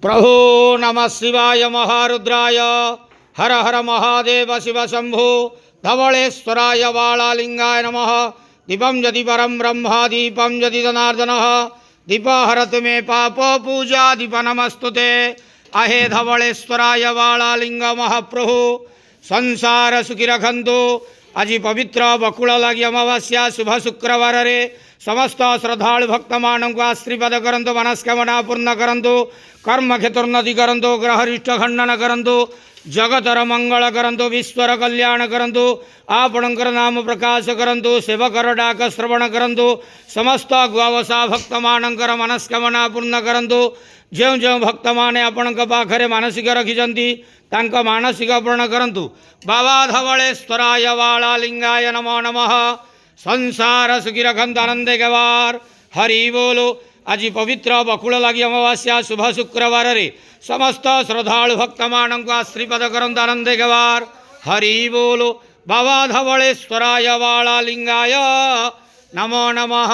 प्रभो नमः शिवाय महारुद्राय हर हर महादेव शिव शंभो धवलेश्वराय वालालिंगाय नमः। दीपं यदि परं ब्रह्म दीपं यदि जनार्दनः दीपहरतु मे पाप पूजा दीप नमस्तुते। अहे धवलेश्वराय वालालिंग महाप्रभु संसार सुखी रखंतु। आज पवित्र बकुल लगी अमावास्या शुभ शुक्रवार रे समस्त श्रद्धालु भक्त मानक आशीर्वाद करंतु, मनस्कामना पूर्ण करंतु, कर्म क्षेत्रोन्नति करंतु, ग्रहरिष्ट खंडन करंतु, जगतर मंगल करंतु, विश्वर कल्याण करंतु, आपणकर नाम प्रकाश करंतु, सेवकर डाक श्रवण करंतु, समस्त गुआवसा भक्त मानकर मनस्कामना पूर्ण करंतु। जो जो भक्त माने आपण पाखरे मानसिक रखिजंती तांका मानसिक पूर्ण करंतु। बाबा धवलेश्वराय वालालिंगाय नमो नमः। संसार सुखी रखंतु, आनंदे गवार। हरि बोलो। आज पवित्र बकुल लगी अमावास्या शुभ शुक्रवार रे समस्त श्रद्धालु भक्त मानक आशीर्वाद करंतु, आनंदे गवार। हरि बोलो। बाबा धवलेश्वराय वालालिंगाय नमो नमः।